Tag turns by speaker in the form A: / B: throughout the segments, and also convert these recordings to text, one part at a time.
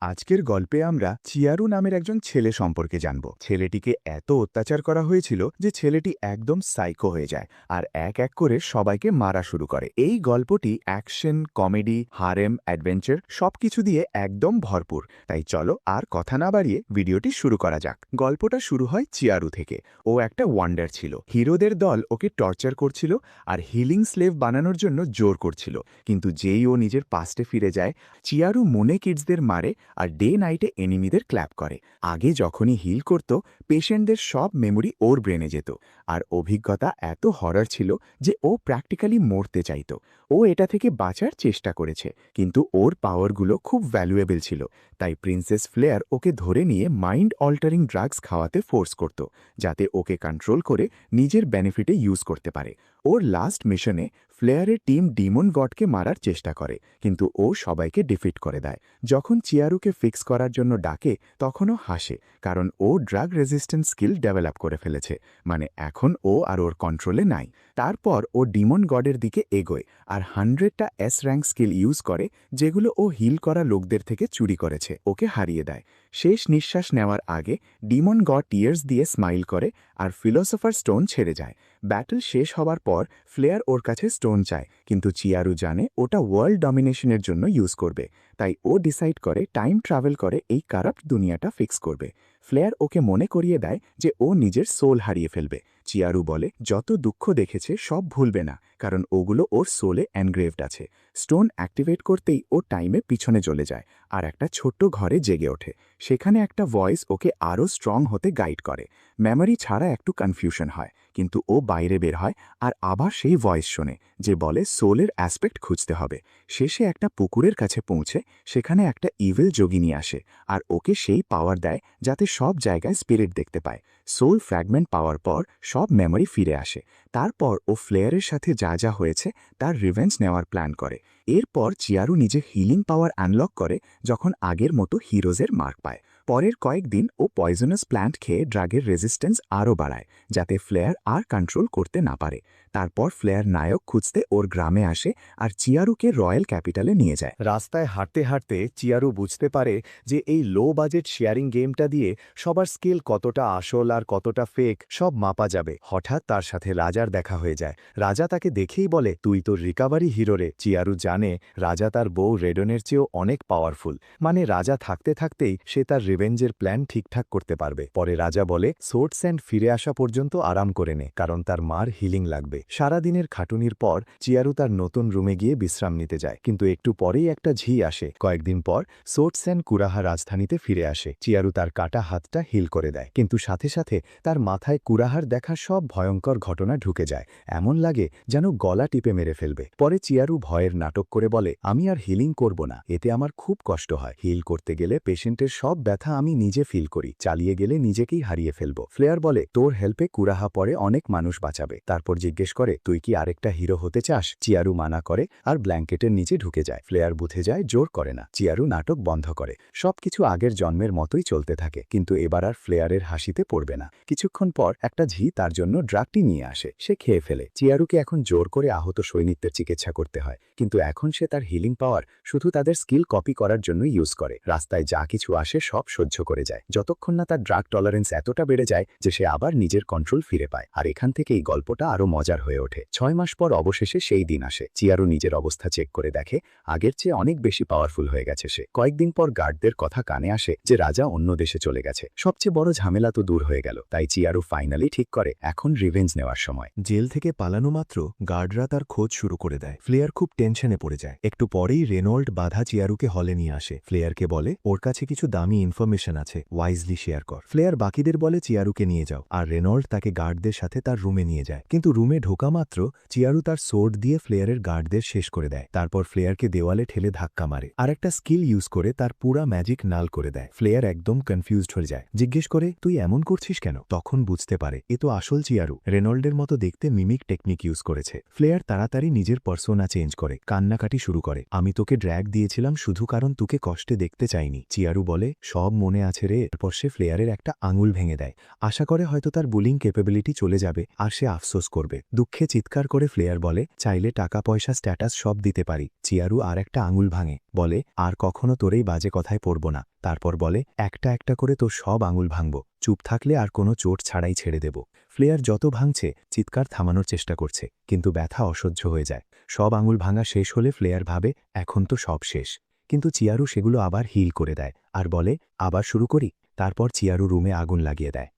A: আজকের গল্পে আমরা চিয়ারু নামের একজন ছেলে সম্পর্কে জানব। ছেলেটিকে এত অত্যাচার করা হয়েছিল যে ছেলেটি একদম সাইকো হয়ে যায় আর এক এক করে সবাইকে মারা শুরু করে। এই গল্পটি অ্যাকশন, কমেডি, হারেম, অ্যাডভেঞ্চার সবকিছু দিয়ে একদম ভরপুর। তাই চলো আর কথা না বাড়িয়ে ভিডিওটি শুরু করা যাক। গল্পটা শুরু হয় চিয়ারু থেকে। ও একটা ওয়ান্ডার ছিল। হিরোদের দল ওকে টর্চার করছিল আর হিলিং স্লেভ বানানোর জন্য জোর করছিল। কিন্তু যেই ও নিজের পাস্টে ফিরে যায়, চিয়ারু মনে কিডসদের মারে আর ডে নাইটে এনিমিদের ক্ল্যাপ করে। আগে যখনই হিল করত, পেশেন্টদের সব মেমোরি ওর ব্রেনে যেত। আর অভিজ্ঞতা এত হরর ছিল যে ও প্র্যাকটিক্যালি মরতে চাইত। ও এটা থেকে বাঁচার চেষ্টা করেছে, কিন্তু ওর পাওয়ারগুলো খুব ভ্যালুয়েবল ছিল। তাই প্রিন্সেস ফ্লেয়ার ওকে ধরে নিয়ে মাইন্ড অল্টারিং ড্রাগস খাওয়াতে ফোর্স করত, যাতে ওকে কন্ট্রোল করে নিজের বেনিফিটে ইউজ করতে পারে। ওর লাস্ট মিশনে ফ্লেয়ারের টিম ডিমন গডকে মারার চেষ্টা করে, কিন্তু ও সবাইকে ডিফিট করে দেয়। যখন চিয়ারুকে ফিক্স করার জন্য ডাকে, তখনও হাসে, কারণ ও ড্রাগ রেজিস্ট্যান্স স্কিল ডেভেলপ করে ফেলেছে। মানে এখন ও আর ওর কন্ট্রোলে নাই। তারপর ও ডিমন গডের দিকে এগোয় আর 100টা এস র্যাঙ্ক স্কিল ইউজ করে, যেগুলো ও হিল করা লোকদের থেকে চুরি করেছে। ওকে হারিয়ে দেয়। শেষ নিঃশ্বাস নেওয়ার আগে ডিমন গড টিয়ার্স দিয়ে স্মাইল করে আর ফিলোসফার স্টোন ছেড়ে যায়। ব্যাটল শেষ হওয়ার পর ফ্লেয়ার ওর কাছে স্টোন চায়, কিন্তু চিয়ারু জানে ওটা ওয়ার্ল্ড ডমিনেশনের জন্য ইউজ করবে। তাই ও ডিসাইড করে টাইম ট্রাভেল করে এই কারাপ্ট দুনিয়াটা ফিক্স করবে। ফ্লেয়ার ওকে মনে করিয়ে দেয় যে ও নিজের সোল হারিয়ে ফেলবে। চিয়ারু বলে যত দুঃখ দেখেছে সব ভুলবে না, কারণ ওগুলো ওর সোলে এনগ্রেভড আছে। স্টোন অ্যাক্টিভেট করতেই ও টাইমে পিছনে চলে যায় আর একটা ছোট্ট ঘরে জেগে ওঠে। সেখানে একটা ভয়েস ওকে আরও স্ট্রং হতে গাইড করে। মেমোরি ছাড়া একটু কনফিউশন হয়, কিন্তু ও বাইরে বের হয় আর আবার সেই ভয়েস শোনে যে বলে সোলের অ্যাসপেক্ট খুঁজতে হবে। শেষে একটা পুকুরের কাছে পৌঁছে সেখানে একটা ইভিল যোগিনী আসে আর ওকে সেই পাওয়ার দেয় যাতে সব জায়গায় স্পিরিট দেখতে পায়। সোল ফ্র্যাগমেন্ট পাওয়ার পর সব মেমোরি ফিরে আসে। তারপর ও ফ্লেয়ারের সাথে যা যা হয়েছে তার রিভেঞ্জ নেওয়ার প্ল্যান করে। এরপর চিয়ারু নিজে হিলিং পাওয়ার আনলক করে যখন আগের মতো হিরোজের মার্ক পায়। পরের কয়েকদিন ও পয়জনাস প্ল্যান্ট খেয়ে ড্রাগের রেজিস্ট্যান্স আরও বাড়ায়, যাতে ফ্লেয়ার আর কন্ট্রোল করতে না পারে। তারপর ফ্লেয়ার নায়ক খুঁজতে ওর গ্রামে আসে আর চিয়ারুকে রয়্যাল ক্যাপিটালে নিয়ে যায়। রাস্তায় হাঁটতে হাঁটতে চিয়ারু বুঝতে পারে যে এই লো বাজেট শেয়ারিং গেমটা দিয়ে সবার স্কিল কতটা আসল আর কতটা ফেক সব মাপা যাবে। হঠাৎ তার সাথে রাজার দেখা হয়ে যায়। রাজা তাকে দেখেই বলে, তুই তো রিকাভারি হিরো রে। চিয়ারু জানে রাজা তার বউ রেডনের চেয়েও অনেক পাওয়ারফুল। মানে রাজা থাকতে থাকতেই সে তার রিভেঞ্জের প্ল্যান ঠিকঠাক করতে পারবে। পরে রাজা বলে সোর্টস অ্যান্ড ফিরে আসা পর্যন্ত আরাম করে নে, কারণ তার মার হিলিং লাগবে। সারাদিনের খাটুনির পর চিয়ারু তার নতুন রুমে গিয়ে বিশ্রাম নিতে যায়, কিন্তু একটু পরেই একটা ঝি আসে। কয়েকদিন পর সোর্টস অ্যান্ড কুরাহা রাজধানীতে ফিরে আসে। চিয়ারু তার কাটা হাতটা হিল করে দেয়, কিন্তু সাথে সাথে তার মাথায় কুরাহার দেখা সব ভয়ঙ্কর ঘটনা ঢুকে যায়। এমন লাগে যেন গলা টিপে মেরে ফেলবে। পরে চিয়ারু ভয়ের নাটক করে বলে, আমি আর হিলিং করব না, এতে আমার খুব কষ্ট হয়। হিল করতে গেলে পেশেন্টের সব ব্যথা আমি নিজে ফিল করি, চালিয়ে গেলে নিজেকেই হারিয়ে ফেলব। ফ্লেয়ার বলে, তোর হেল্পে কুরাহা পরে অনেক মানুষ বাঁচাবে। তারপর জিজ্ঞেস করে, তুই কি আরেকটা হিরো হতে চাস? চিয়ারু মানা করে আর ব্ল্যাঙ্কেটের নিচে ঢুকে যায়। ফ্লেয়ার বুঝে যায়, জোর করে না। চিয়ারু নাটক বন্ধ করে। সবকিছু আগের জন্মের মতোই চলতে থাকে, কিন্তু এবার আর ফ্লেয়ারের হাসিতে পড়বে না। কিছুক্ষণ পর একটা ঝি তার জন্য ড্রাগটি নিয়ে আসে। সে খেয়ে ফেলে। চিয়ারুকে এখন জোর করে আহত সৈনিকদের চিকিৎসা করতে হয়, কিন্তু এখন সে তার হিলিং পাওয়ার শুধু তাদের স্কিল কপি করার জন্য ইউজ করে। রাস্তায় যা কিছু আসে সব সহ্য করে যায়, যতক্ষণ না তার ড্রাগ টলারেন্স এতটা বেড়ে যায় যে সে আবার নিজের কন্ট্রোল ফিরে পায়। আর এখান থেকে এই গল্পটা আরও মজার হয়ে ওঠে। 6 মাস পর অবশেষে সেই দিন আসে। চিয়ারু নিজের অবস্থা চেক করে দেখে আগের চেয়ে অনেক বেশি পাওয়ারফুল হয়ে গেছে সে। কয়েকদিন পর গার্ডদের কথা কানে আসে যে রাজা অন্য দেশে চলে গেছে। সবচেয়ে বড় ঝামেলা তো দূর হয়ে গেল। তাই চিয়ারু ফাইনালি ঠিক করে এখন রিভেঞ্জ নেওয়ার সময়।
B: জেল থেকে পালানো মাত্র গার্ডরা তার খোঁজ শুরু করে দেয়। ফ্লেয়ার খুব টেনশনে পড়ে যায়। একটু পরেই রেনল্ড বাধা চিয়ারুকে হলে নিয়ে আসে। ফ্লেয়ারকে বলে, ওর কাছে কিছু দামি ইনফরমেশন আছে, ওয়াইজলি শেয়ার কর। ফ্লেয়ার বাকিদের বলে চিয়ারুকে নিয়ে যাও, আর রেনল্ড তাকে গার্ডদের সাথে তার রুমে নিয়ে যায়। কিন্তু রুমে ঢোকা মাত্র চিয়ারু তার সোর্ড দিয়ে ফ্লেয়ারের গার্ডদের শেষ করে দেয়। তারপর ফ্লেয়ারকে দেওয়ালে ঠেলে ধাক্কা মারে আর একটা স্কিল ইউজ করে তার পুরা ম্যাজিক নাল করে দেয়। ফ্লেয়ার একদম কনফিউজড হয়ে যায়, জিজ্ঞেস করে, তুই এমন করছিস কেন? তখন বুঝতে পারে এ তো আসল চিয়ারু, রেনল্ডের মতো দেখতে মিমিক টেকনিক ইউজ করেছে। ফ্লেয়ার তাড়াতাড়ি নিজের পার্সোনা চেঞ্জ করে, কান্নাকাটি শুরু করে। আমি তোকে ড্র্যাগ দিয়েছিলাম শুধু কারণ তোকে কষ্টে দেখতে চাইনি। চিয়ারু বলে, সব মনে আছে রে। এরপর সে ফ্লেয়ারের একটা আঙুল ভেঙে দেয়। আশা করে হয়তো তার বুলিং ক্যাপাবিলিটি চলে যাবে আর সে আফসোস করবে। দুঃখে চিৎকার করে ফ্লেয়ার বলে, চাইলে টাকা পয়সা স্ট্যাটাস সব দিতে পারি। চিয়ারু আর একটা আঙুল ভাঙে, বলে, আর কখনো তোর এই বাজে কথায় পড়ব না। তারপর বলে, একটা একটা করে তোর সব আঙুল ভাঙব, চুপ থাকলে আর কোনো চোট ছাড়াই ছেড়ে দেব। ফ্লেয়ার যত ভাঙছে চিৎকার থামানোর চেষ্টা করছে, কিন্তু ব্যথা অসহ্য হয়ে যায়। সব আঙুল ভাঙা শেষ হলে ফ্লেয়ার ভাবে, এখন তো সব শেষ। কিন্তু চিয়ারু সেগুলো আবার হিল করে দেয় আর বলে, আবার শুরু করি। তারপর চিয়ারু রুমে আগুন লাগিয়ে দেয়।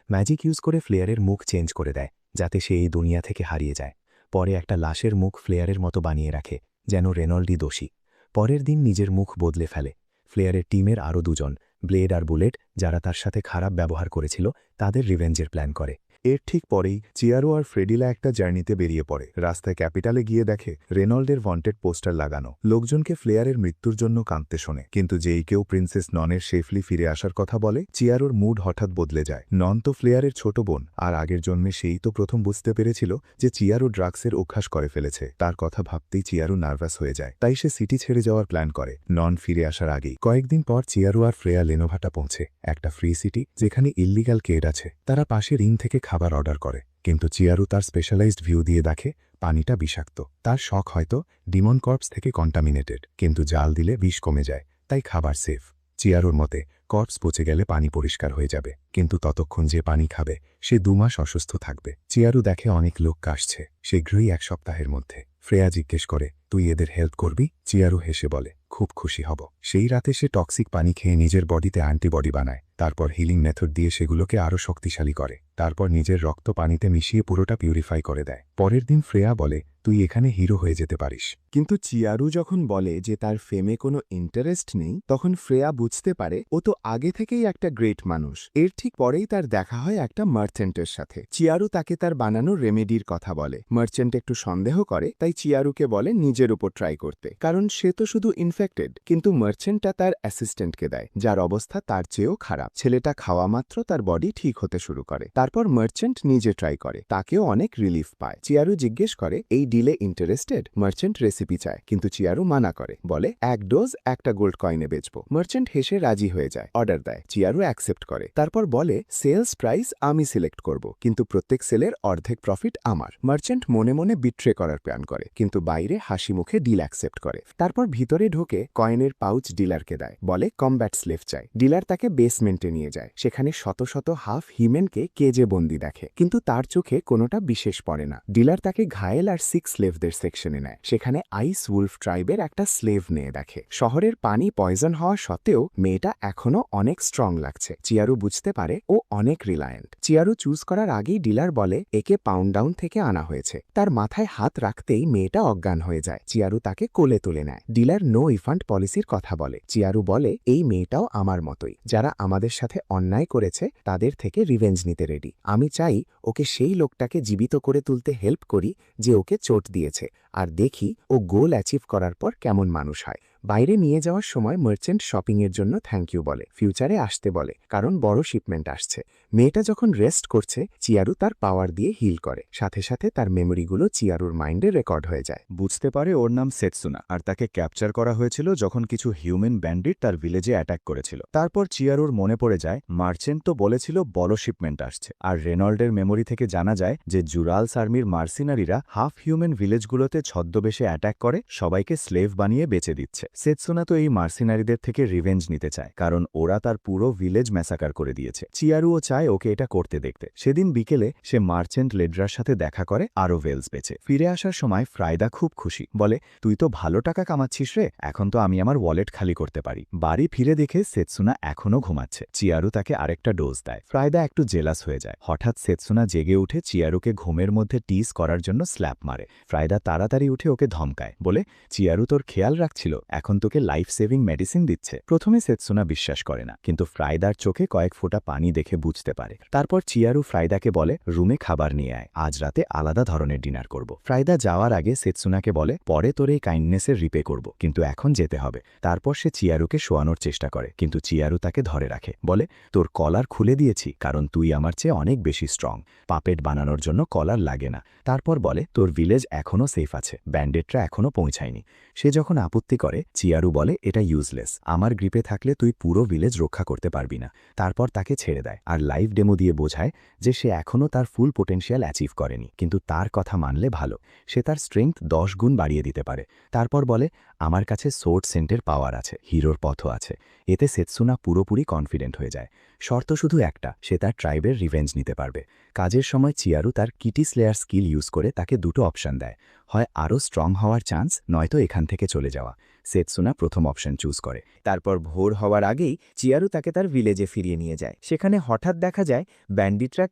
B: ম্যাজিক ইউজ করে ফ্লেয়ারের মুখ চেঞ্জ করে দেয়, যাতে সে এই দুনিয়া থেকে হারিয়ে যায়। পরে একটা লাশের মুখ ফ্লেয়ারের মতো বানিয়ে রাখে, যেন রেনল্ডই দোষী। পরের দিন নিজের মুখ বদলে ফেলে। ফ্লেয়ারের টিমের আরও দুজন, ব্লেড আর বুলেট, যারা তার সাথে খারাপ ব্যবহার করেছিল, তাদের রিভেঞ্জের প্ল্যান করে।
A: এর ঠিক পরেই চিয়ারো আর ফ্রেডিলা একটা জার্নিতে বেরিয়ে পড়ে। রাস্তায় ক্যাপিটালে গিয়ে দেখে রেনল্ডের ওয়ান্টেড পোস্টার লাগানো। লোকজনকে ফ্লেয়ারের মৃত্যুর জন্য কাঁদতে শোনে, কিন্তু যেই কেউ প্রিন্সেস ননের সেফলি ফিরে আসার কথা বলে, চিয়ারোর মুড হঠাৎ বদলে যায়। নন তো ফ্লেয়ারের ছোট বোন, আর আগের জন্মে সেই তো প্রথম বুঝতে পেরেছিল যে চিয়ারো ড্রাগসের অভ্যাস করে ফেলেছে। তার কথা ভাবতেই চিয়ারো নার্ভাস হয়ে যায়, তাই সে সিটি ছেড়ে যাওয়ার প্ল্যান করে নন ফিরে আসার আগেই। কয়েকদিন পর চিয়ারো আর ফ্রেয়া লেনোভাটা পৌঁছে, একটা ফ্রি সিটি যেখানে ইল্লিগাল কেড আছে। তারা পাশে রিং থেকে খাবার অর্ডার করে, কিন্তু চিয়ারু তার স্পেশালাইজড ভিউ দিয়ে দেখে পানিটা বিষাক্ত। তার শখ হয়তো ডিমন কর্পস থেকে কন্টামিনেটেড, কিন্তু জাল দিলে বিষ কমে যায়, তাই খাবার সেফ। চিয়ারুর মতে কর্পস পচে গেলে পানি পরিষ্কার হয়ে যাবে, কিন্তু ততক্ষণ যে পানি খাবে সে 2 মাস অসুস্থ থাকবে। চিয়ারু দেখে অনেক লোক কাশছে, শীঘ্রই 1 সপ্তাহের মধ্যে। ফ্রেয়া জিজ্ঞেস করে, তুই এদের হেল্প করবি? চিয়ারু হেসে বলে, খুব খুশি হব। সেই রাতে সে টক্সিক পানি খেয়ে নিজের বডিতে অ্যান্টিবডি বানায়, তারপর হিলিং মেথড দিয়ে সেগুলোকে আরও শক্তিশালী করে। তারপর নিজের রক্ত পানিতে মিশিয়ে পুরোটা পিউরিফাই করে দেয়। পরের দিন ফ্রেয়া বলে, তুই এখানে হিরো হয়ে যেতে পারিস। কিন্তু চিয়ারু যখন বলে যে তার ফেমে কোনো ইন্টারেস্ট নেই, তখন ফ্রেয়া বুঝতে পারে ও তো আগে থেকেই একটা গ্রেট মানুষ। এর ঠিক পরেই তার দেখা হয় একটা মার্চেন্টের সাথে। চিয়ারু তাকে তার বানানো রেমেডির কথা বলে। মার্চেন্ট একটু সন্দেহ করে, তাই চিয়ারুকে বলে নিজের উপর ট্রাই করতে, কারণ সে তো শুধু ইনফেক্টেড। কিন্তু মার্চেন্টটা তার অ্যাসিস্ট্যান্টকে দেয়, যার অবস্থা তার চেয়েও খারাপ। ছেলেটা খাওয়া মাত্র তার বডি ঠিক হতে শুরু করে। তারপর মার্চেন্ট নিজে ট্রাই করে, তাকেও অনেক রিলিফ পায়। চিয়ারু জিজ্ঞেস করে, এই ডিলে ইন্টারেস্টেড? মার্চেন্ট রেসিপি চায়, কিন্তু চিয়ারু মানা করে, বলে 1 ডোজ 1টা গোল্ড কয়েনে বেচবো। মার্চেন্ট হেসে রাজি হয়ে যায়, অর্ডার দেয়। চিয়ারু অ্যাকসেপ্ট করে, তারপর বলে সেলস প্রাইস আমি সিলেক্ট করব, কিন্তু প্রত্যেক সেলের অর্ধেক প্রফিট আমার। মার্চেন্ট মনে মনে বিট্রে করার প্ল্যান করে, কিন্তু বাইরে হাসি মুখে ডিল অ্যাকসেপ্ট করে। তারপর ভিতরে ঢোকে কয়েনের পাউচ ডিলারকে দেয়, বলে কমব্যাট স্লেভ চাই। ডিলার তাকে বেসমেন্টে নিয়ে যায়, সেখানে শত শত হাফ হিউম্যানকে কেজে বন্দি দেখে, কিন্তু তার চোখে কোনোটা বিশেষ পড়ে না। ডিলার তাকে ঘায়েল আর 6 স্লেভদের সেকশনে নেয়, সেখানে আইস উলফ ট্রাইবের একটা স্লেভ নিয়ে দেখে। শহরের পানি পয়জন হওয়া সত্ত্বেও মেয়েটা এখনো অনেক স্ট্রং লাগছে। চিয়ারু বুঝতে পারে ও অনেক রিলায়েন্ট। চিয়ারু চুজ করার আগেই ডিলার বলে একে পাউন্ড ডাউন থেকে আনা হয়েছে। তার মাথায় হাত রাখতেই মেয়েটা অজ্ঞান হয়ে যায়। চিয়ারু তাকে কোলে তুলে নেয়। ডিলার নো রিফান্ড পলিসির কথা বলে। চিয়ারু বলে, এই মেয়েটাও আমার মতোই, যারা আমাদের সাথে অন্যায় করেছে তাদের থেকে রিভেঞ্জ নিতে রেডি। আমি চাই ওকে সেই লোকটাকে জীবিত করে তুলতে হেল্প করি যে ওকে চোট দিয়েছে, আর দেখি ও গোল অ্যাচিভ করার পর কেমন মানুষ হয়। বাইরে নিয়ে যাওয়ার সময় মার্চেন্ট শপিংয়ের জন্য থ্যাংক ইউ বলে, ফিউচারে আসতে বলে, কারণ বড় শিপমেন্ট আসছে। মেয়েটা যখন রেস্ট করছে, চিয়ারু তার পাওয়ার দিয়ে হিল করে, সাথে সাথে তার মেমোরিগুলো চিয়ারুর মাইন্ডে রেকর্ড হয়ে যায়।
C: বুঝতে পারে ওর নাম সেটসুনা, আর তাকে ক্যাপচার করা হয়েছিল যখন কিছু হিউম্যান ব্যান্ডিট তার ভিলেজে অ্যাটাক করেছিল। তারপর চিয়ারুর মনে পড়ে যায় মার্চেন্ট তো বলেছিল বড় শিপমেন্ট আসছে, আর রেনল্ডের মেমোরি থেকে জানা যায় যে জুরালস আর্মির মার্সিনারিরা হাফ হিউম্যান ভিলেজগুলোতে ছদ্মবেশে অ্যাটাক করে সবাইকে স্লেভ বানিয়ে বেচে দিচ্ছে। সেটসুনা তো এই মার্সিনারিদের থেকে রিভেঞ্জ নিতে চায়, কারণ ওরা তার পুরো ভিলেজ ম্যাসাকার করে দিয়েছে। চিয়ারুও চায় ওকে এটা করতে দেখতে। সেদিন বিকেলে সে মার্চেন্ট লেড্রার সাথে দেখা করে আরও ভেলস বেচে। ফিরে আসার সময় ফ্রাইদা খুব খুশি, বলে তুই তো ভালো টাকা কামাচ্ছিস রে, এখন তো আমি আমার ওয়ালেট খালি করতে পারি। বাড়ি ফিরে দেখে সেটসুনা এখনও ঘুমাচ্ছে। চিয়ারু তাকে আরেকটা ডোজ দেয়। ফ্রাইদা একটু জেলাস হয়ে যায়। হঠাৎ সেটসুনা জেগে উঠে চিয়ারুকে ঘুমের মধ্যে টিজ করার জন্য স্ল্যাপ মারে। ফ্রাইদা তাড়াতাড়ি উঠে ওকে ধমকায়, বলে চিয়ারু তোর খেয়াল রাখছিল, এখন তোকে লাইফ সেভিং মেডিসিন দিচ্ছে। প্রথমে সেটসুনা বিশ্বাস করে না, কিন্তু ফ্রাইদার চোখে কয়েক ফোঁটা পানি দেখে বুঝতে পারে। তারপর চিয়ারু ফ্রাইদাকে বলে রুমে খাবার নিয়ে আয়, আজ রাতে আলাদা ধরনের ডিনার করব। ফ্রাইদা যাওয়ার আগে সেটসুনাকে বলে পরে তোর এই কাইন্ডনেসের রিপে করব, কিন্তু এখন যেতে হবে। তারপর সে চিয়ারুকে শোয়ানোর চেষ্টা করে, কিন্তু চিয়ারু তাকে ধরে রাখে, বলে তোর কলার খুলে দিয়েছি কারণ তুই আমার চেয়ে অনেক বেশি স্ট্রং, পাপেট বানানোর জন্য কলার লাগে না। তারপর বলে তোর ভিলেজ এখনও সেফ আছে, ব্যান্ডেটরা এখনও পৌঁছায়নি। সে যখন আপত্তি করে চিয়ারু বলে এটা ইউজলেস, আমার গ্রিপে থাকলে তুই পুরো ভিলেজ রক্ষা করতে পারবি না। তারপর তাকে ছেড়ে দেয় আর লাইভ ডেমো দিয়ে বোঝায় যে সে এখনও তার ফুল পোটেনশিয়াল অ্যাচিভ করেনি, কিন্তু তার কথা মানলে ভালো, সে তার স্ট্রেংথ 10 গুণ বাড়িয়ে দিতে পারে। তারপর বলে আমার কাছে সোর্ড সেন্টের পাওয়ার আছে, হিরোর পথও আছে। এতে সেতসুনা পুরোপুরি কনফিডেন্ট হয়ে যায়। শর্ত শুধু একটা, সে তার ট্রাইবের রিভেঞ্জ নিতে পারবে। কাজের সময় চিয়ারু তার কিটি স্লেয়ার স্কিল ইউজ করে তাকে দুটো অপশন দেয়, হয় আরও স্ট্রং হওয়ার চান্স, নয়তো এখান থেকে চলে যাওয়া। সেতসুনা প্রথম অপশন চুজ করে।
A: তারপর ভোর হওয়ার আগেই চিয়ারু তাকে তার ভিলেজে ফিরিয়ে নিয়ে যায়। সেখানে হঠাৎ দেখা যায় ব্যান্ডিটরা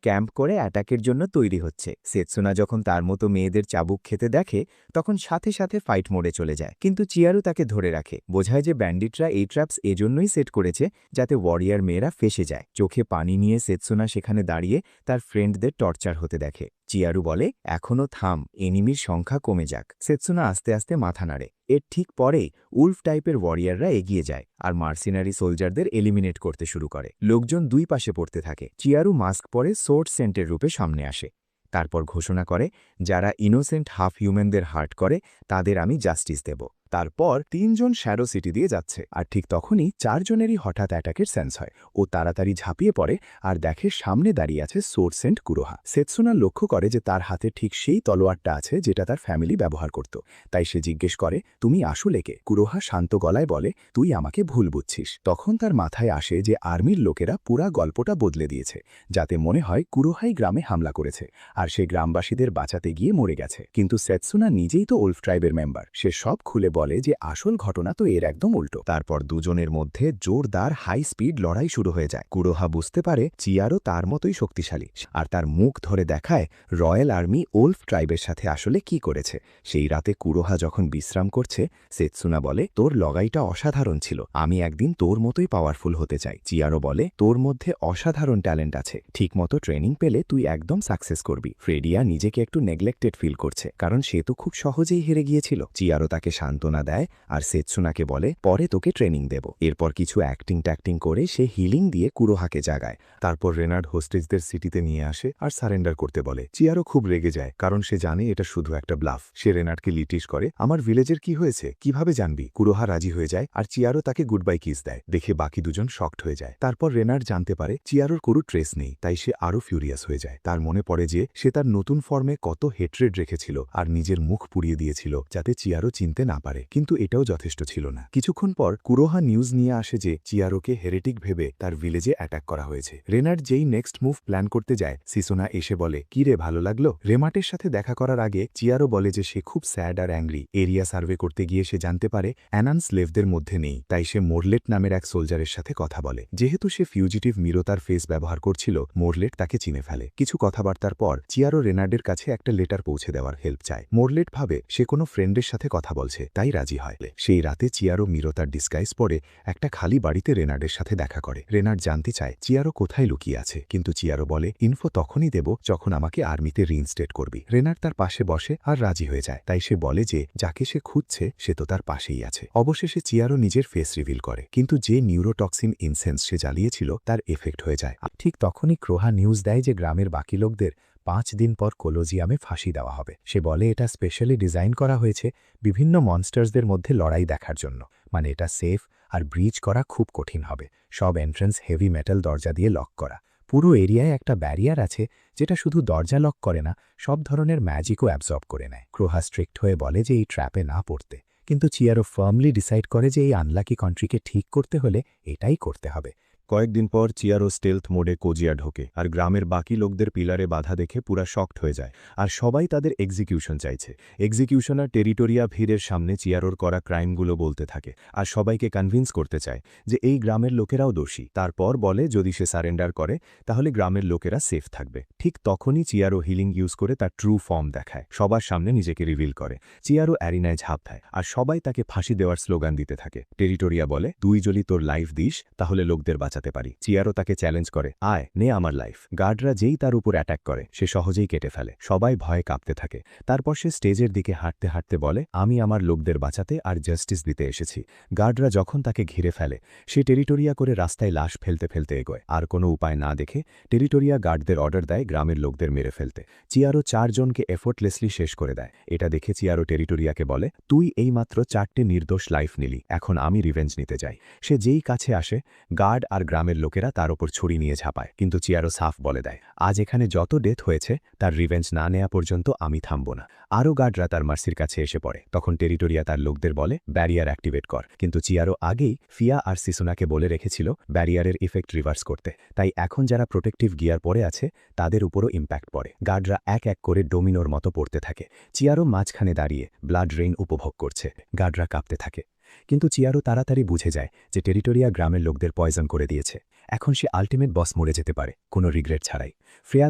A: ক্যাম্প করে অ্যাটাকের জন্য তৈরি হচ্ছে। সেতসুনা যখন তার মতো মেয়েদের চাবুক খেতে দেখে তখন সাথে সাথে ফাইট মোডে চলে যায়, কিন্তু চিয়ারু তাকে ধরে রাখে, বোঝায় যে ব্যান্ডিটরা এই ট্র্যাপস এজন্যই সেট করেছে যাতে ওয়ারিয়ার মেয়েরা ফেসে যায়। চোখে পানি নিয়ে সেতসুনা সেখানে দাঁড়িয়ে তার ফ্রেন্ডদের টর্চার হতে দেখে। চিয়ারু বলে এখনও থাম, এনিমির সংখ্যা কমে যাক। সেতসুনা আস্তে আস্তে মাথা নাড়ে। এর ঠিক পরেই উলফ টাইপের ওয়ারিয়াররা এগিয়ে যায় আর মার্সিনারি সোলজারদের এলিমিনেট করতে শুরু করে। লোকজন দুই পাশে পড়তে থাকে। চিয়ারু মাস্ক পরে সোর্ড সেন্টের রূপে সামনে আসে। তারপর ঘোষণা করে যারা ইনোসেন্ট হাফ হিউম্যানদের হার্ট করে তাদের আমি জাস্টিস দেব।
C: তারপর 3 জন শ্যাডো সিটি দিয়ে যাচ্ছে, আর ঠিক তখনই 4 জনেরই হঠাৎ অ্যাটাকের সেন্স হয়। ও তাড়াতাড়ি ঝাঁপিয়ে পড়ে আর দেখে সামনে দাঁড়িয়ে আছে সোর্ড সেন্ট কুরোহা। সেতসুনা লক্ষ্য করে যে তার হাতে ঠিক সেই তলোয়ারটা আছে যেটা তার ফ্যামিলি ব্যবহার করত। তাই সে জিজ্ঞেস করে তুমি আসলে কে? কুরোহা শান্ত গলায় বলে তুই আমাকে ভুল বুঝছিস। তখন তার মাথায় আসে যে আর্মির লোকেরা পুরা গল্পটা বদলে দিয়েছে, যাতে মনে হয় কুরোহাই গ্রামে হামলা করেছে আর সে গ্রামবাসীদের বাঁচাতে গিয়ে মরে গেছে। কিন্তু সেতসুনা নিজেই তো উলফ ট্রাইবের মেম্বার, সে সব খুলে বলে যে আসল ঘটনা তো এর একদম উল্টো। তারপর দুজনের মধ্যে জোরদার হাই স্পিড লড়াই শুরু হয়ে যায়। কুরোহা বুঝতে পারে চিয়ারও তার মতোই শক্তিশালী, আর তার মুখ ধরে দেখায় রয়্যাল আর্মি উলফ ট্রাইবের সাথে আসলে কি করেছে। সেই রাতে কুরোহা যখন বিশ্রাম করছে, সেতসুনা বলে তোর লড়াইটা অসাধারণ ছিল, আমি একদিন তোর মতোই পাওয়ারফুল হতে চাই। চিয়ারও বলে তোর মধ্যে অসাধারণ ট্যালেন্ট আছে, ঠিকমতো ট্রেনিং পেলে তুই একদম সাকসেস করবি। ফ্রেডিয়া নিজেকে একটু নেগলেক্টেড ফিল করছে, কারণ সে তো খুব সহজেই হেরে গিয়েছিল। চিয়ারও তাকে সান্ত্বনা দেয় আর সেতসুনাকে বলে পরে তোকে ট্রেনিং দেব। এরপর কিছু অ্যাক্টিং করে সে হিলিং দিয়ে কুরোহাকে জাগায়। তারপর রেনার্ড হোস্টেজদের সিটিতে নিয়ে আসে আর সারেন্ডার করতে বলে। চিয়ারও খুব রেগে যায়, কারণ সে জানে এটা শুধু একটা ব্লাফ। সে রেনার্ডকে লিটিশ করে আমার ভিলেজের কি হয়েছে কিভাবে জানবি। কুরোহা রাজি হয়ে যায় আর চিয়ারও তাকে গুড বাই কিস দেয়। দেখে বাকি দুজন শকড হয়ে যায়। তারপর রেনার্ড জানতে পারে চিয়ারোর কোনো ট্রেস নেই, তাই সে আরও ফিউরিয়াস হয়ে যায়। তার মনে পড়ে যে সে তার নতুন ফর্মে কত হেট্রেড রেখেছিল আর নিজের মুখ পুড়িয়ে দিয়েছিল যাতে চিয়ারো চিনতে না পারে, কিন্তু এটাও যথেষ্ট ছিল না। কিছুক্ষণ পর কুরোহা নিউজ নিয়ে আসে যে চিয়ারোকে হেরেটিক ভেবে তার ভিলেজে অ্যাটাক করা হয়েছে। রেনার্ড যেই নেক্সট মুভ প্ল্যান করতে যায়, সিসোনা এসে বলে কি রে ভালো লাগলো। রেমাটের সাথে দেখা করার আগে চিয়ারো বলে যে সে খুব স্যাড আর অ্যাংরি। এরিয়া সার্ভে করতে গিয়ে সে জানতে পারে অ্যানান স্লেভদের মধ্যে নেই, তাই সে মোরলেট নামের এক সোলজারের সাথে কথা বলে। যেহেতু সে ফিউজিটিভ মিরোতার ফেস ব্যবহার করছিল, মোরলেট তাকে চিনে ফেলে। কিছু কথাবার্তার পর চিয়ারো রেনার্ডের কাছে একটা লেটার পৌঁছে দেওয়ার হেল্প চায়। মোরলেট ভাবে সে কোনো ফ্রেন্ডের সাথে কথা বলছে, তাই রাজি হয়। সেই রাতে চিয়ারো মিরোতার ডিসগাইজ পরে একটা খালি বাড়িতে রেনার্ডের সাথে দেখা করে। রেনার্ড জানতে চায় চিয়ারো কোথায় লুকিয়ে আছে, কিন্তু চিয়ারো বলে ইনফো তখনই দেব যখন আমাকে আর্মিতে রিইনস্টেট করবি। রেনার্ড তার পাশে বসে আর রাজি হয়ে যায়। তাই সে বলে যে যাকে সে খুঁজছে সে তো তার পাশেই আছে। অবশেষে চিয়ারো নিজের ফেস রিভিল করে, কিন্তু যে নিউরোটক্সিন ইনসেন্স সে জ্বালিয়েছিল তার এফেক্ট হয়ে যায়। ঠিক তখনই ক্রোহা নিউজ দেয় যে গ্রামের বাকি লোকদের 5 দিন পর কোলোজিয়ামে ফাঁসি দেওয়া হবে। সে বলে এটা স্পেশালি ডিজাইন করা হয়েছে বিভিন্ন মনস্টার্সদের মধ্যে লড়াই দেখার জন্য, মানে এটা সেফ আর ব্রিজ করা খুব কঠিন হবে। সব এন্ট্রেন্স হেভি মেটাল দরজা দিয়ে লক করা। পুরো এরিয়ায় একটা ব্যারিয়ার আছে যেটা শুধু দরজা লক করে না, সব ধরনের ম্যাজিকও অ্যাবজর্ব করে নেয়। ক্রোহা স্ট্রিক্ট হয়ে বলে যে এই ট্র্যাপে না পড়তে, কিন্তু চিয়ারো ফার্মলি ডিসাইড করে যে এই আনলাকি কন্ট্রিকে ঠিক করতে হলে এটাই করতে হবে। কয়েকদিন পর চিয়ারো স্টেলথ মোডে কোজিয়া ঢোকে আর গ্রামের বাকি লোকদের পিলারে বাধা দেখে পুরা শকড হয়ে যায়, আর সবাই তাদের এক্সিকিউশন চাইছে। এক্সিকিউশনার টেরিটোরিয়া ভিড়ের সামনে চিয়ারোর করা ক্রাইমগুলো বলতে থাকে আর সবাইকে কনভিন্স করতে চায় যে এই গ্রামের লোকেরাও দোষী। তারপর বলে যদি সে সারেন্ডার করে তাহলে গ্রামের লোকেরা সেফ থাকবে। ঠিক তখনই চিয়ারো হিলিং ইউজ করে তার ট্রু ফর্ম দেখায়, সবার সামনে নিজেকে রিভিল করে। চিয়ারো অ্যারিনায় ঝাঁপ দেয় আর সবাই তাকে ফাঁসি দেওয়ার স্লোগান দিতে থাকে। টেরিটোরিয়া বলে তুই যদি তোর লাইফ দিস তাহলে লোকদের বাঁচাতে বাঁচাতে পারি। চিয়ারো তাকে চ্যালেঞ্জ করে, আয় নে আমার লাইফ। গার্ডরা যেই তার উপর অ্যাটাক করে সে সহজেই কেটে ফেলে। সবাই ভয়ে কাঁপতে থাকে। তারপর সে স্টেজের দিকে হাঁটতে হাঁটতে বলে, আমি আমার লোকদের বাঁচাতে আর জাস্টিস দিতে এসেছি। গার্ডরা যখন তাকে ঘিরে ফেলে সে টেরিটোরিয়া করে রাস্তায় লাশ ফেলতে ফেলতে এগোয়। আর কোনো উপায় না দেখে টেরিটোরিয়া গার্ডদের অর্ডার দেয় গ্রামের লোকদের মেরে ফেলতে। চিয়ারো 4 জনকে এফোর্টলেসলি শেষ করে দেয়। এটা দেখে চিয়ারো টেরিটোরিয়াকে বলে, তুই এইমাত্র 4টে নির্দোষ লাইফ নিলি, এখন আমি রিভেঞ্জ নিতে যাই। সে যেই কাছে আসে গার্ড আর গ্রামের লোকেরা তার ওপর ছুরি নিয়ে ঝাঁপায়, কিন্তু চিয়ারো সাফ বলে দেয়, আজ এখানে যত ডেথ হয়েছে তার রিভেঞ্জ না নেওয়া পর্যন্ত আমি থামব না। আরও গার্ডরা তার মার্সির কাছে এসে পড়ে। তখন টেরিটোরিয়া তার লোকদের বলে, ব্যারিয়ার অ্যাক্টিভেট কর, কিন্তু চিয়ারো আগেই ফিয়া আর সিসোনাকে বলে রেখেছিল ব্যারিয়ারের ইফেক্ট রিভার্স করতে। তাই এখন যারা প্রোটেক্টিভ গিয়ার পরে আছে তাদের উপরও ইম্প্যাক্ট পড়ে। গার্ডরা এক এক করে ডোমিনোর মতো পড়তে থাকে। চিয়ারো মাঝখানে দাঁড়িয়ে ব্লাড রেইন উপভোগ করছে। গার্ডরা কাঁপতে থাকে, কিন্তু চিয়ারো তাড়াতাড়ি বুঝে যায় যে টেরিটোরিয়া গ্রামের লোকদের পয়জন করে দিয়েছে। এখন সে আল্টিমেট বস মরে যেতে পারে কোনো রিগ্রেট ছাড়াই। ফ্রেয়া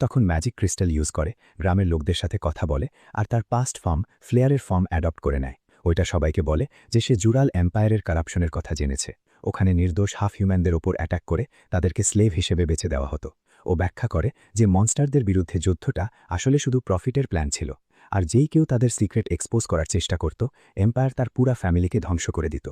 C: তখন ম্যাজিক ক্রিস্টাল ইউজ করে, গ্রামের লোকদের সাথে কথা বলে আর তার পাস্ট ফর্ম ফ্লেয়ারের ফর্ম অ্যাডপ্ট করে নেয়। ওইটা সবাইকে বলে যে সে জুরাল এম্পায়ারের কারাপশনের কথা জেনেছে। ওখানে নির্দোষ হাফ হিউম্যানদের ওপর অ্যাটাক করে তাদেরকে স্লেভ হিসেবে বেছে দেওয়া হতো। ও ব্যাখ্যা করে যে মনস্টারদের বিরুদ্ধে যুদ্ধটা আসলে শুধু প্রফিটের প্ল্যান ছিল, আর যেই কেউ তাদের সিক্রেট এক্সপোজ করার চেষ্টা করত এম্পায়ার তার পুরা ফ্যামিলিকে ধ্বংস করে দিত।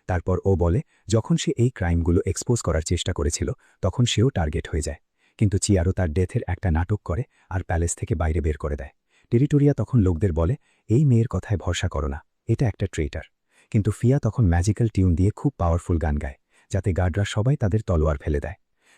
C: তারপর ও বলে যখন সে এই ক্রাইমগুলো এক্সপোজ করার চেষ্টা করেছিল তখন সেও টার্গেট হয়ে যায়, কিন্তু চিয়ারো তার ডেথের একটা নাটক করে আর প্যালেস থেকে বাইরে বের করে দেয়। টেরিটোরিয়া তখন লোকদের বলে, এই মেয়ের কথায় ভরসা করো না, এটা একটা ট্রেটার। কিন্তু ফিয়া তখন ম্যাজিক্যাল টিউন দিয়ে খুব পাওয়ারফুল গান গায়, যাতে গার্ডরা সবাই তাদের তলোয়ার ফেলে দেয়।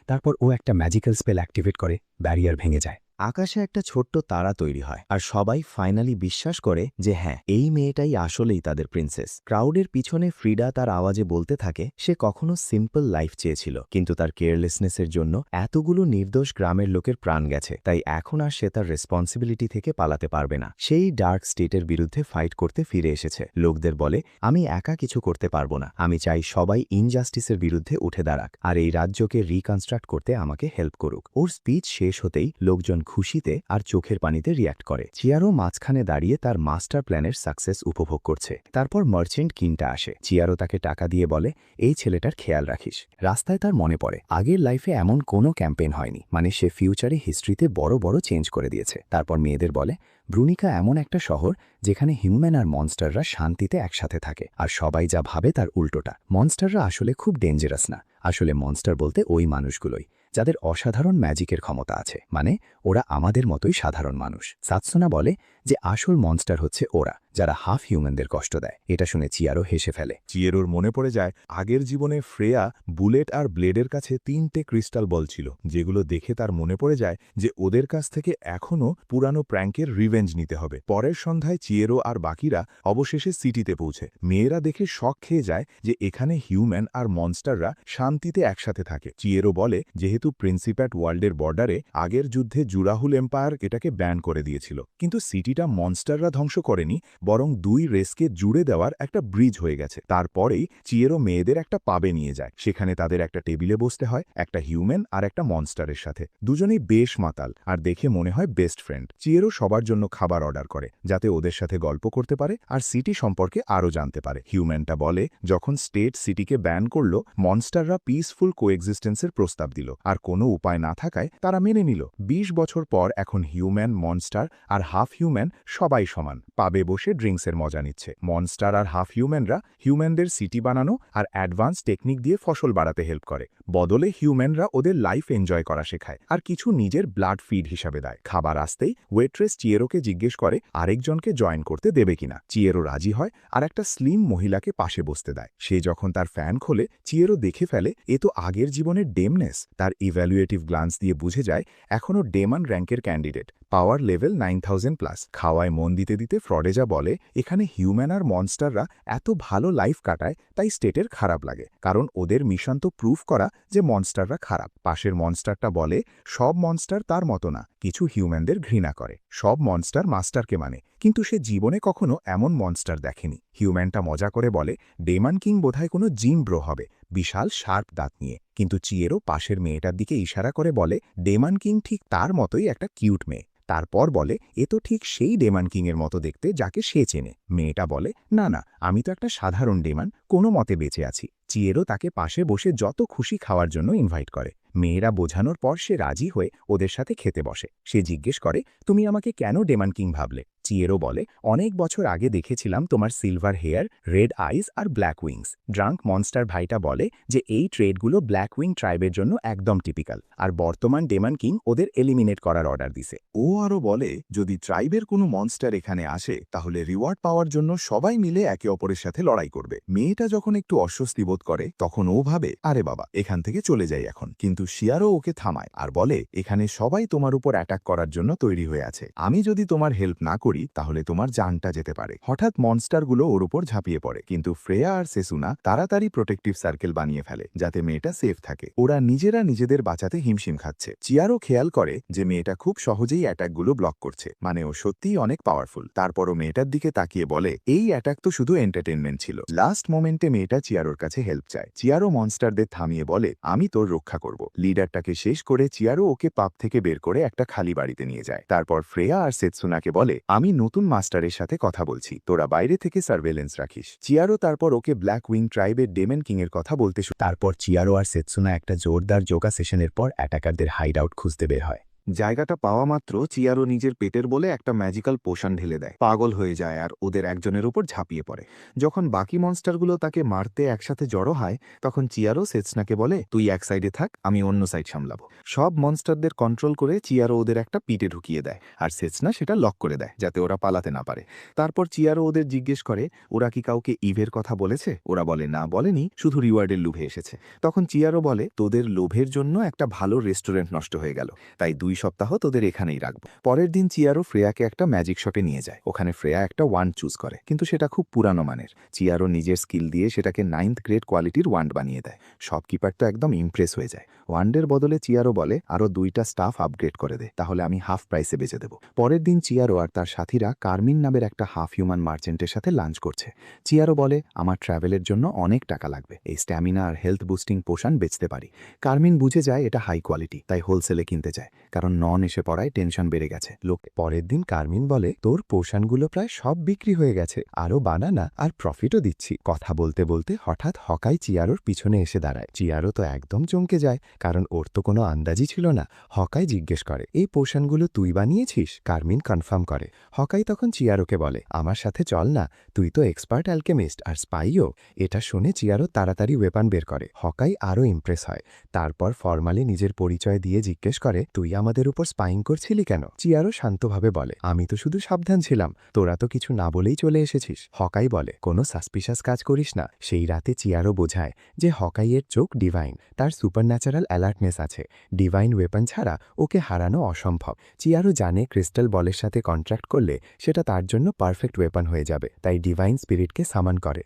C: তারপর ও একটা ম্যাজিক্যাল স্পেল অ্যাক্টিভেট করে ব্যারিয়ার ভেঙে যায়।
A: আকাশে একটা ছোট্ট তারা তৈরি হয় আর সবাই ফাইনালি বিশ্বাস করে যে হ্যাঁ, এই মেয়েটাই আসলেই তাদের প্রিন্সেস। ক্রাউডের পিছনে ফ্রিডা তার আওয়াজে বলতে থাকে সে কখনো সিম্পল লাইফ চেয়েছিল, কিন্তু তার কেয়ারলেসনেসের জন্য এতগুলো নির্দোষ গ্রামের লোকের প্রাণ গেছে। তাই এখন আর সে তার রেসপন্সিবিলিটি থেকে পালাতে পারবে না। সেই ডার্ক স্টেটের বিরুদ্ধে ফাইট করতে ফিরে এসেছে। লোকদের বলে, আমি একা কিছু করতে পারবো না, আমি চাই সবাই ইনজাস্টিসের বিরুদ্ধে উঠে দাঁড়াক আর এই রাজ্যকে রিকনস্ট্রাক্ট করতে আমাকে হেল্প করুক। ওর স্পিচ শেষ হতেই লোকজন খুশিতে আর চোখের পানিতে রিয়্যাক্ট করে। চিয়ারো মাঝখানে দাঁড়িয়ে তার মাস্টার প্ল্যানের সাকসেস উপভোগ করছে। তারপর মার্চেন্ট কিনটা আসে। চিয়ারো তাকে টাকা দিয়ে বলে, এই ছেলেটার খেয়াল রাখিস। রাস্তায় তার মনে পড়ে আগের লাইফে এমন কোনো ক্যাম্পেইন হয়নি, মানে সে ফিউচারে হিস্ট্রিতে বড় বড় চেঞ্জ করে দিয়েছে। তারপর মেয়েদের বলে, ব্রুনিকা এমন একটা শহর যেখানে হিউম্যান আর মনস্টাররা শান্তিতে একসাথে থাকে, আর সবাই যা ভাবে তার উল্টোটা। মনস্টাররা আসলে খুব ডেঞ্জারাস না, আসলে মনস্টার বলতে ওই মানুষগুলোই যাদের অসাধারণ ম্যাজিকের ক্ষমতা আছে, মানে ওরা আমাদের মতোই সাধারণ মানুষ। সাতসোনা বলে যে আসল মনস্টার হচ্ছে ওরা, যারা হাফ হিউম্যানদের কষ্ট দেয়। এটা শুনে চিয়ারো হেসে ফেলে।
C: চিয়েরোর মনে পড়ে যায় আগের জীবনে ফ্রেয়া, বুলেট আর ব্লেডের কাছে 3টে ক্রিস্টাল বল ছিল, যেগুলো দেখে তার মনে পড়ে যায় যে ওদের কাছ থেকে এখনও পুরানো প্র্যাঙ্কের রিভেঞ্জ নিতে হবে। পরের সন্ধ্যায় চিয়েরো আর বাকিরা অবশেষে সিটিতে পৌঁছে। মেয়েরা দেখে শক খেয়ে যায় যে এখানে হিউম্যান আর মনস্টাররা শান্তিতে একসাথে থাকে। চিয়েরো বলে যেহেতু প্রিন্সিপ্যাট ওয়ার্ল্ডের বর্ডারে আগের যুদ্ধে জুরাহুল এম্পায়ার এটাকে ব্যান করে দিয়েছিল, কিন্তু সিটিটা মনস্টাররা ধ্বংস করেনি, বরং 2 রেসকে জুড়ে দেওয়ার একটা ব্রিজ হয়ে গেছে। তারপরেই চিয়েরো মেয়েদের একটা পাবে নিয়ে যায়। সেখানে তাদের একটা টেবিলে বসতে হয়, একটা হিউম্যান আর একটা মনস্টারের সাথে। দুজনেই বেশ মাতাল আর দেখে মনে হয় বেস্ট ফ্রেন্ড। চিয়েরো সবার জন্য খাবার অর্ডার করে যাতে ওদের সাথে গল্প করতে পারে আর সিটি সম্পর্কে আরও জানতে পারে। হিউম্যানটা বলে যখন স্টেট সিটিকে ব্যান করল মনস্টাররা পিসফুল কোএক্সিস্টেন্সের প্রস্তাব দিল, আর কোনো উপায় না থাকায় তারা মেনে নিল। 20 বছর পর এখন হিউম্যান, মনস্টার আর হাফ হিউম্যান সবাই সমান, পাবে বসে ড্রিঙ্কসের মজা নিচ্ছে। মনস্টার আর হাফ হিউম্যানরা হিউম্যানদের সিটি বানানো আর অ্যাডভান্স টেকনিক দিয়ে ফসল বাড়াতে হেল্প করে। বদলে হিউম্যানরা ওদের লাইফ এনজয় করা শেখায় আর কিছু নিজের ব্লাড ফিড হিসাবে দেয়। খাবার আসতেই ওয়েট্রেস চিয়েরোকে জিজ্ঞেস করে আরেকজনকে জয়েন করতে দেবে কিনা। চিয়েরো রাজি হয় আর একটা স্লিম মহিলাকে পাশে বসতে দেয়। সে যখন তার ফ্যান খোলে চিয়েরো দেখে ফেলে এ তো আগের জীবনের ডেমনেস। তার ইভ্যালুয়েটিভ গ্লান্স দিয়ে বুঝে যায় এখনও ডেমন র্যাঙ্কের ক্যান্ডিডেট, পাওয়ার লেভেল 9000+। খাওয়ায় মন দিতে দিতে ফ্রডেজা বলে এখানে হিউম্যান আর মনস্টাররা এত ভালো লাইফ কাটায় তাই স্টেটের খারাপ লাগে, কারণ ওদের মিশন তো প্রুফ করা যে মনস্টাররা খারাপ। পাশের মনস্টারটা বলে সব মনস্টার তার মতো না, কিছু হিউম্যানদের ঘৃণা করে। সব মনস্টার মাস্টারকে মানে, কিন্তু সে জীবনে কখনো এমন মনস্টার দেখেনি। হিউম্যানটা মজা করে বলে ডেমন কিং বোধহয় কোনো জিম ব্রো হবে, বিশাল শার্প দাঁত নিয়ে। কিন্তু চিয়েরো পাশের মেয়েটার দিকে ইশারা করে বলে ডেমন কিং ঠিক তার মতোই একটা কিউট মেয়ে।
A: তারপর বলে এ তো ঠিক সেই ডেমান কিংয়ের মতো দেখতে যাকে সে চেনে। মেয়েটা বলে না না, আমি তো একটা সাধারণ ডেমান, কোনো মতে বেঁচে আছি। চিয়েরো তাকে পাশে বসে যত খুশি খাওয়ার জন্য ইনভাইট করে। মেয়েরা বোঝানোর পর সে রাজি হয়ে ওদের সাথে খেতে বসে। সে জিজ্ঞেস করে তুমি আমাকে কেন ডেমান কিং ভাবলে? চিয়েরো বলে অনেক বছর আগে দেখেছিলাম তোমার সিলভার হেয়ার, রেড আইস আর ব্ল্যাক উইংস। ড্রাঙ্ক মনস্টার ভাইটা বলে যে এই ট্রেডগুলো ব্ল্যাক উইং ট্রাইবের জন্য একদম টিপিক্যাল, আর বর্তমান ডেমান কিং ওদের এলিমিনেট করার অর্ডার দিছে। ও আরও বলে যদি ট্রাইবের কোনো মনস্টার এখানে আসে তাহলে রিওয়ার্ড পাওয়ার জন্য সবাই মিলে একে অপরের সাথে লড়াই করবে। মেয়েটা যখন একটু অস্বস্তি বোধ করে তখন ও ভাবে আরে বাবা, এখান থেকে চলে যাই এখন। কিন্তু শিয়ারও ওকে থামায় আর বলে এখানে সবাই তোমার উপর অ্যাটাক করার জন্য তৈরি হয়ে আছে, আমি যদি তোমার হেল্প না করি তাহলে তোমার জানটা যেতে পারে। হঠাৎ মনস্টারগুলো ওর উপর ঝাঁপিয়ে পড়ে, কিন্তু ফ্রেয়া আর সেসুনা তাড়াতাড়ি প্রোটেক্টিভ সার্কেল বানিয়ে ফেলে যাতে মেয়েটা সেফ থাকে। ওরা নিজেরা নিজেদের বাঁচাতে হিমশিম খাচ্ছে। চিয়ারও খেয়াল করে যে মেয়েটা খুব সহজেই অ্যাটাকগুলো ব্লক করছে, মানে ও সত্যিই অনেক পাওয়ারফুল। তারপরও মেয়েটার দিকে তাকিয়ে বলে এই অ্যাটাক তো শুধু এন্টারটেনমেন্ট ছিল। লাস্ট মোমেন্টে মেয়েটা চিয়ারোর কাছে হেল্প চায়। চিয়ারো মনস্টারদের থামিয়ে বলে আমি তোর রক্ষা করব। লিডারটাকে শেষ করে চিয়ারো ওকে পাপ থেকে বের করে একটা খালি বাড়িতে নিয়ে যায়। তারপর ফ্রেয়া আর সেতসুনাকে বলে আমি নতুন মাস্টারের সাথে কথা বলছি, তোরা বাইরে থেকে সার্ভেলেন্স রাখিস। চিয়ারো তারপর ওকে ব্ল্যাক উইং ট্রাইবের ডেমন কিং এর কথা বলতে তারপর চিয়ারো আর সেতসুনা একটা জোরদার যোগা সেশনের পর অ্যাটাকারদের হাইড আউট খুঁজতে বের হয়।
C: জায়গাটা পাওয়া মাত্র চিয়ারো নিজের পেটের বলে একটা ম্যাজিক্যাল পোশন ঢেলে দেয়। পাগল হয়ে যায় আর ওদের একজনের উপর ঝাঁপিয়ে পড়ে। যখন বাকি মনস্টারগুলো তাকে মারতে একসাথে জড়ো হয় তখন চিয়ারো সেতসুনাকে বলে তুই এক সাইডে থাক, আমি অন্য সাইড সামলাবো। সব মনস্টারদের কন্ট্রোল করে চিয়ারো ওদের একটা পিটে ঢুকিয়ে দেয় আর সেতসুনা সেটা লক করে দেয় যাতে ওরা পালাতে না পারে। তারপর চিয়ারো ওদের জিজ্ঞেস করে ওরা কি কাউকে ইভের কথা বলেছে? ওরা বলে না, বলেনি, শুধু রিওয়ার্ডের লোভে এসেছে। তখন চিয়ারো বলে তোদের লোভের জন্য একটা ভালো রেস্টুরেন্ট নষ্ট হয়ে গেল, তাই 2 সপ্তাহ তোদের এখানেই রাখবো। পরের দিন চিয়ারো ফ্রেয়াকে একটা ম্যাজিক শপে নিয়ে যায়। ওখানে ফ্রেয়া একটা ওয়ান্ড চুজ করে, কিন্তু সেটা খুব পুরানো মানের। চিয়ারো নিজের স্কিল দিয়ে সেটাকে 9th গ্রেড কোয়ালিটির ওয়ান্ড বানিয়ে দেয়। শপকিপার তো একদম ইমপ্রেস হয়ে যায়। ওয়ান্ডের বদলে চিয়ারো বলে আরও 2টা স্টাফ আপগ্রেড করে দে, তাহলে আমি হাফ প্রাইসে বেচে দেবো। পরের দিন চিয়ারো আর তার সাথীরা কার্মিন নামের একটা হাফ হিউম্যান মার্চেন্টের সাথে লাঞ্চ করছে। চিয়ারো বলে আমার ট্রাভেলের জন্য অনেক টাকা লাগবে, এই স্ট্যামিনা আর হেলথ বুস্টিং পোশন বেচতে পারি। কার্মিন বুঝে যায় এটা হাই কোয়ালিটি, তাই হোলসেলে কিনতে চায়, কারণ নন এসে পড়ায় টেনশন বেড়ে গেছে। লোক
B: পরের দিন কার্মিন বলে তোর পোশানগুলো প্রায় সব বিক্রি হয়ে গেছে, আরও বানানা আর প্রফিটও দিচ্ছি। কথা বলতে বলতে হঠাৎ হকাই চিয়ারোর পিছনে এসে দাঁড়ায়। চিয়ারো তো একদম চমকে যায়, কারণ ওর তো কোনো আন্দাজই ছিল না। হকাই জিজ্ঞেস করে এই পোশানগুলো তুই বানিয়েছিস? কার্মিন কনফার্ম করে। হকাই তখন চিয়ারোকে বলে আমার সাথে চল না, তুই তো এক্সপার্ট অ্যালকেমিস্ট আর স্পাইও। এটা শুনে চিয়ারো তাড়াতাড়ি ওয়েপন বের করে। হকাই আরও ইমপ্রেস হয়। তারপর ফর্মালি নিজের পরিচয় দিয়ে জিজ্ঞেস করে তুই আমাদের উপর স্পাইং করছিলি কেন? চিয়ারো শান্তভাবে বলে আমি তো শুধু সাবধান ছিলাম, তোরা তো কিছু না বলেই চলে এসেছিস। হকাই বলে কোনো সাসপিশাস কাজ করিস না। সেই রাতে চিয়ারো বোঝায় যে হকাইয়ের চোখ ডিভাইন, তার সুপারন্যাচারাল অ্যালার্টনেস আছে। ডিভাইন ওয়েপন ছাড়া ওকে হারানো অসম্ভব। চিয়ারো জানে ক্রিস্টাল বলের সাথে কন্ট্রাক্ট করলে সেটা তার জন্য পারফেক্ট ওয়েপন হয়ে যাবে, তাই ডিভাইন স্পিরিটকে সামান করে।